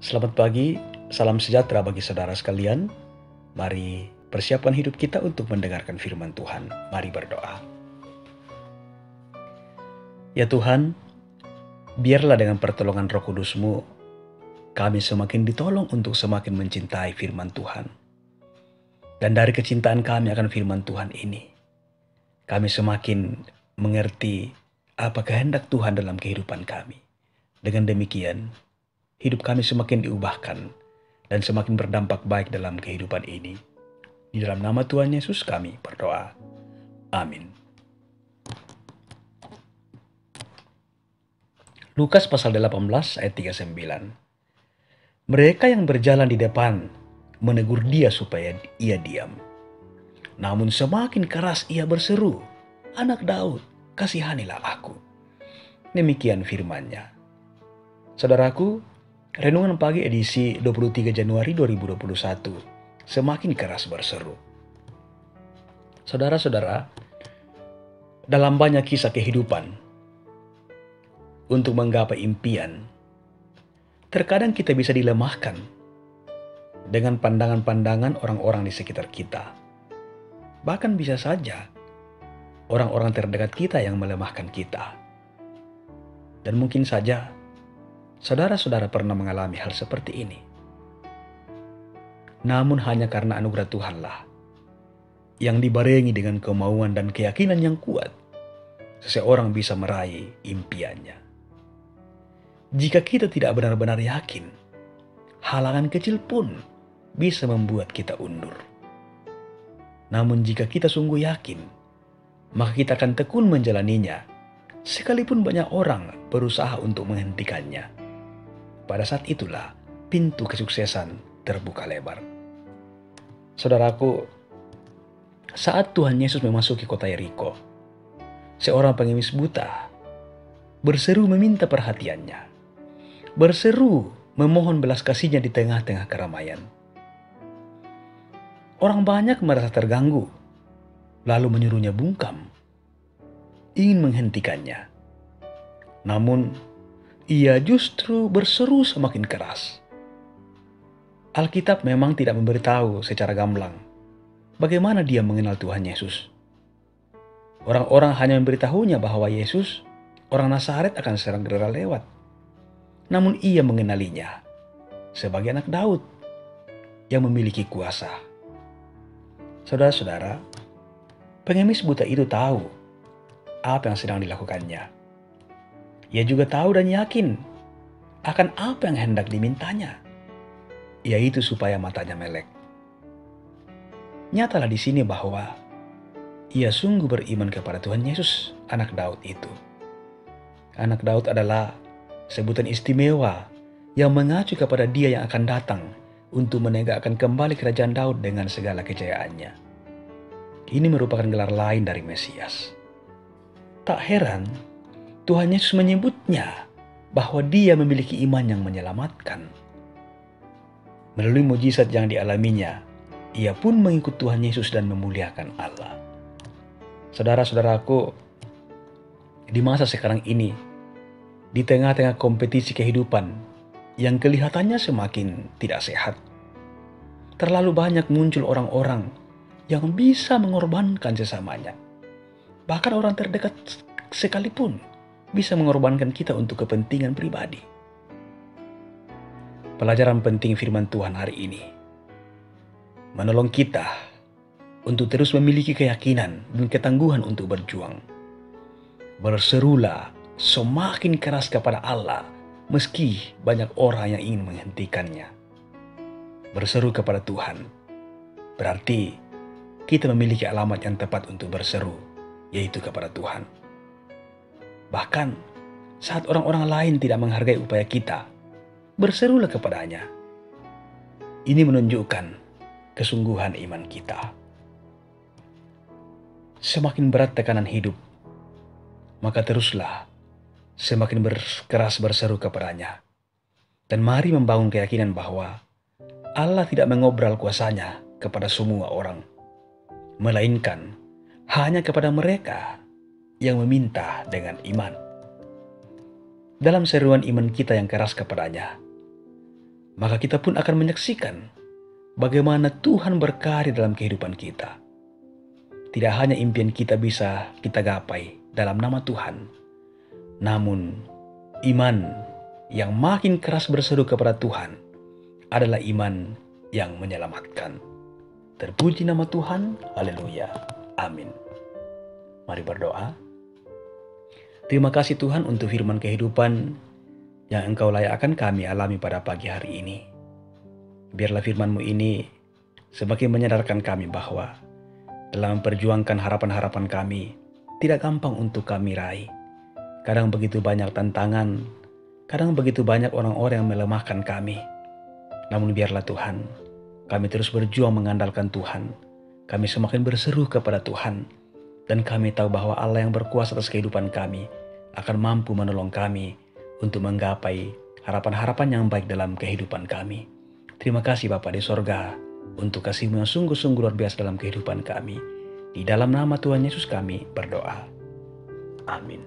Selamat pagi, salam sejahtera bagi saudara sekalian. Mari persiapkan hidup kita untuk mendengarkan firman Tuhan. Mari berdoa. Ya Tuhan, biarlah dengan pertolongan Roh Kudus-Mu, kami semakin ditolong untuk semakin mencintai firman Tuhan. Dan dari kecintaan kami akan firman Tuhan ini, kami semakin mengerti apa kehendak Tuhan dalam kehidupan kami. Dengan demikian, hidup kami semakin diubahkan dan semakin berdampak baik dalam kehidupan ini. Di dalam nama Tuhan Yesus kami berdoa. Amin. Lukas pasal 18 ayat 39. Mereka yang berjalan di depan menegur dia supaya ia diam. Namun semakin keras ia berseru, "Anak Daud, kasihanilah aku." Demikian firman-Nya. Saudaraku, renungan pagi edisi 23 Januari 2021 semakin keras berseru. Saudara-saudara, dalam banyak kisah kehidupan, untuk menggapai impian, terkadang kita bisa dilemahkan dengan pandangan-pandangan orang-orang di sekitar kita. Bahkan bisa saja orang-orang terdekat kita yang melemahkan kita. Dan mungkin saja saudara-saudara pernah mengalami hal seperti ini. Namun hanya karena anugerah Tuhanlah yang dibarengi dengan kemauan dan keyakinan yang kuat, seseorang bisa meraih impiannya. Jika kita tidak benar-benar yakin, halangan kecil pun bisa membuat kita undur. Namun jika kita sungguh yakin, maka kita akan tekun menjalaninya, sekalipun banyak orang berusaha untuk menghentikannya. Pada saat itulah pintu kesuksesan terbuka lebar. Saudaraku, saat Tuhan Yesus memasuki kota Yeriko, seorang pengemis buta berseru meminta perhatiannya, berseru memohon belas kasihnya di tengah-tengah keramaian. Orang banyak merasa terganggu, lalu menyuruhnya bungkam, ingin menghentikannya. Namun, ia justru berseru semakin keras. Alkitab memang tidak memberitahu secara gamblang bagaimana dia mengenal Tuhan Yesus. Orang-orang hanya memberitahunya bahwa Yesus, orang Nazaret, akan segera lewat. Namun ia mengenalinya sebagai anak Daud yang memiliki kuasa. Saudara-saudara, pengemis buta itu tahu apa yang sedang dilakukannya. Ia juga tahu dan yakin akan apa yang hendak dimintanya, yaitu supaya matanya melek. Nyatalah di sini bahwa ia sungguh beriman kepada Tuhan Yesus, anak Daud itu. Anak Daud adalah sebutan istimewa yang mengacu kepada Dia yang akan datang untuk menegakkan kembali kerajaan Daud dengan segala kejayaannya. Ini merupakan gelar lain dari Mesias. Tak heran Tuhan Yesus menyebutnya bahwa Dia memiliki iman yang menyelamatkan. Melalui mujizat yang dialaminya, ia pun mengikut Tuhan Yesus dan memuliakan Allah. Saudara-saudaraku, di masa sekarang ini, di tengah-tengah kompetisi kehidupan yang kelihatannya semakin tidak sehat, terlalu banyak muncul orang-orang yang bisa mengorbankan sesamanya. Bahkan orang terdekat sekalipun bisa mengorbankan kita untuk kepentingan pribadi. Pelajaran penting firman Tuhan hari ini menolong kita untuk terus memiliki keyakinan dan ketangguhan untuk berjuang. Berserulah semakin keras kepada Allah meski banyak orang yang ingin menghentikannya. Berseru kepada Tuhan berarti kita memiliki alamat yang tepat untuk berseru, yaitu kepada Tuhan. Bahkan saat orang-orang lain tidak menghargai upaya kita, berserulah kepadanya. Ini menunjukkan kesungguhan iman kita. Semakin berat tekanan hidup, maka teruslah semakin keras berseru kepadanya. Dan mari membangun keyakinan bahwa Allah tidak mengobrol kuasanya kepada semua orang, melainkan hanya kepada mereka yang meminta dengan iman. Dalam seruan iman kita yang keras kepadanya, maka kita pun akan menyaksikan bagaimana Tuhan berkarya dalam kehidupan kita. Tidak hanya impian kita bisa kita gapai dalam nama Tuhan, namun iman yang makin keras berseru kepada Tuhan adalah iman yang menyelamatkan. Terpuji nama Tuhan, haleluya, amin. Mari berdoa. Terima kasih Tuhan untuk firman kehidupan yang Engkau layakkan kami alami pada pagi hari ini. Biarlah firman-Mu ini semakin menyadarkan kami bahwa dalam memperjuangkan harapan-harapan kami tidak gampang untuk kami raih. Kadang begitu banyak tantangan, kadang begitu banyak orang-orang yang melemahkan kami. Namun biarlah Tuhan, kami terus berjuang mengandalkan Tuhan. Kami semakin berseru kepada Tuhan, dan kami tahu bahwa Allah yang berkuasa atas kehidupan kami akan mampu menolong kami untuk menggapai harapan-harapan yang baik dalam kehidupan kami. Terima kasih Bapa di sorga untuk kasih-Mu yang sungguh-sungguh luar biasa dalam kehidupan kami. Di dalam nama Tuhan Yesus kami berdoa. Amin.